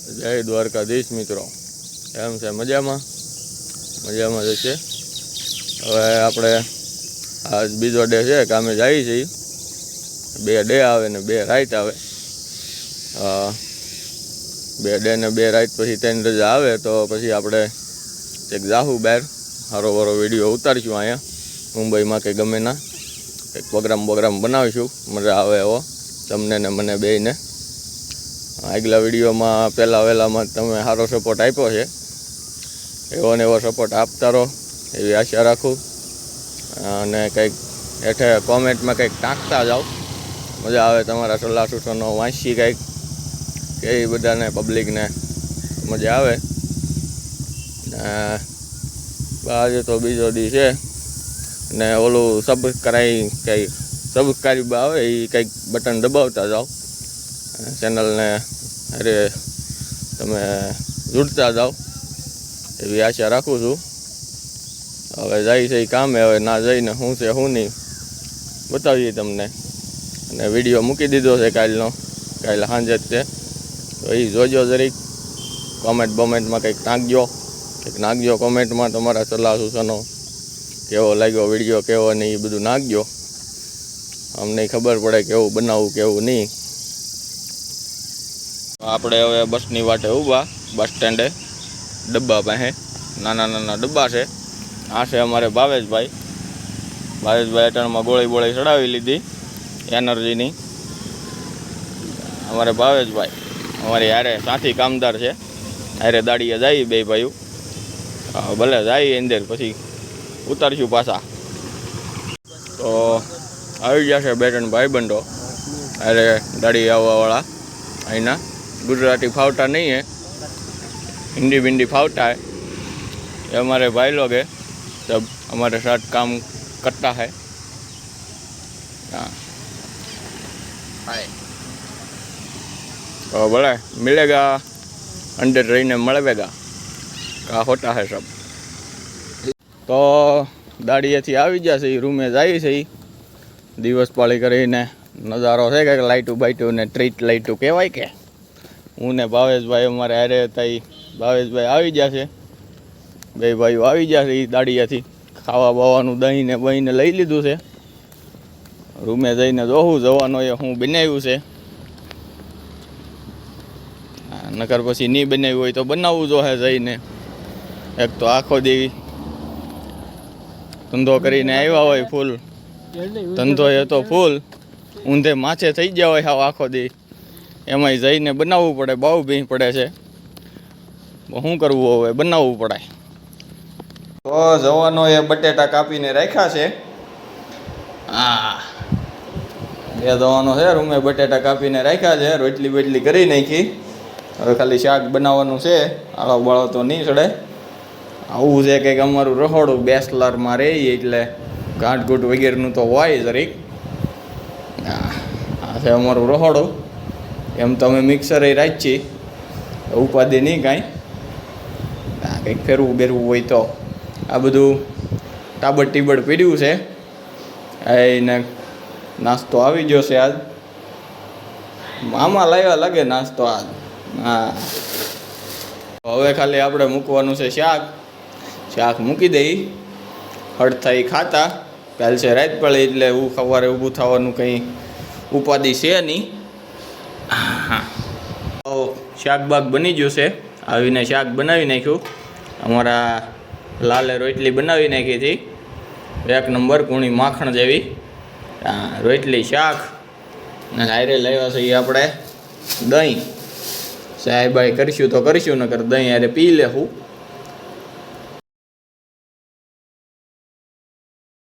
જય દ્વારકાધીશ મિત્રો, એમ છે મજામાં જ છે। હવે આપણે આજ બીજો ડે છે, કામે જાય છે। 2 ડે આવે ને 2 રાઈટ આવે। 2 ડે ને 2 રાઈટ પછી 3 રજા આવે તો પછી આપણે એક જાહુ બહાર સારો વારો વિડીયો ઉતારીશું। અહીંયા મુંબઈમાં કે ગમે ના એક પ્રોગ્રામ બનાવીશું, મજા આવે એવો તમને ને મને બેયને। આગલા વિડીયોમાં પહેલાં વહેલામાં તમે સારો સપોર્ટ આપ્યો છે, એવો ને એવો સપોર્ટ આપતા રહો એવી આશા રાખું। અને કંઈક હેઠે કોમેન્ટમાં કંઈક ટાંકતા જાઓ, મજા આવે તમારા સલાહ સૂચનો વાંચી કંઈક કે એ બધાને પબ્લિકને મજા આવે। આજે તો બીજો દી છે ને ઓલું સબસ્ક્રાઈબ આવે એ કંઈક બટન દબાવતા જાઓ, ચેનલને અરે તમે જોડતા જાઓ એવી આશા રાખું છું। હવે જાય છે એ કામે, હવે ના જઈને શું છે શું નહીં બતાવીએ તમને। અને વિડીયો મૂકી દીધો છે કાલે સાંજે જ તે, તો એ જોજો જરીક। કોમેન્ટમાં કંઈક નાખજો કોમેન્ટમાં તમારા સલાહ સૂચનો, કેવો લાગ્યો વિડીયો કેવો નહીં એ બધું નાખજો, અમને ખબર પડે કેવું બનાવવું કેવું નહીં। આપણે હવે બસની વાટે ઊભા, બસ સ્ટેન્ડે ડબ્બા પાસે નાના ડબ્બા છે। આ છે અમારે ભાવેશભાઈ અટાણમાં ગોળી ચડાવી લીધી એનર્જીની। અમારે ભાવેશભાઈ અમારી હારે સાથી કામદાર છે, હારે દાડીએ જાય 2 ભાઈઓ। ભલે જાય અંદર પછી ઉતારશું પાછા। તો આવી ગયા છે 2-3 ભાઈબંધો અરે દાડી આવવાવાળા। અહીંના गुजराती फावटा नहीं है, हिंदी बिंदी फावटा है। ये हमारे भाई लोग हैं, सब हमारे साथ काम करता है। तो बोले मिलेगा अंदर रहीने મળવેગા, का होता है सब। तो દાડીએથી આવી જશે, રૂમે જાય છે। દિવસ પાળી કરીને નજારો છે કે લાઇટું બાઇટું ને સ્ટ્રીટ લાઇટું કહેવાય કે। હું ને ભાવેશભાઈ અમારે હારે હતા, ભાવેશભાઈ આવી જશે, 2 ભાઈઓ આવી જશે એ દાડીયાથી। ખાવા બાવાનું દહીં ને બહીને લઈ લીધું છે, રૂમે જઈને જોવું જવાનો એ હું બનાવ્યું છે। નકર પછી નહીં બનાવ્યું હોય તો બનાવવું જોહે જઈને। એક તો આખો દી ધંધો કરીને આવ્યા હોય ફૂલ, ધંધો એ તો ફૂલ ઊંધે માથે થઈ ગયા હોય હાવ આખો દી, એમાંય જઈને બનાવવું પડે, બહુ ભીં પડે છે। શું કરવું હવે, બનાવવું પડે। તો જવાનો એ બટેટા કાપીને રાખ્યા છે। એ જવાનો છે, રૂમે બટેટા કાપીને રાખ્યા છે, રોટલી બોટલી કરી નાખી। હવે ખાલી શાક બનાવવાનું છે, આળો બાળો તો નહીં ચડે। આવું છે કંઈક અમારું રહોડું, બેચલરમાં રહીએ એટલે ગાંઠગૂંઠ વગેરેનું તો હોય જરીક। આ છે અમારું રહોડું, એમ તો અમે મિક્સર એ રાખીએ, ઉપાધિ નહીં કાંઈ। કંઈક ફેરવું બેરવું હોય તો આ બધું ટાબડ ટીબડ પીડ્યું છે। એને નાસ્તો આવી ગયો છે આજ, મામા લાવ્યા લાગે નાસ્તો આજ। હવે ખાલી આપણે મૂકવાનું છે શાક મૂકી દઈ, હળથાઈ ખાતા। કાલ છે રાત પડી એટલે સવારે ઊભું થવાનું કંઈ ઉપાધિ છે નહીં। શાક બાક બની ગયું છે, આવીને શાક બનાવી નાખ્યું। અમારા લાલે રોટલી બનાવી નાખી હતી, 1 નંબર કૂણી માખણ જેવી રોટલી શાક। ને હારે લાવ્યા છે આપણે દહીં, ચાય બાય કરીશું તો કરીશું, નકર દહીં હારે પી લેવું।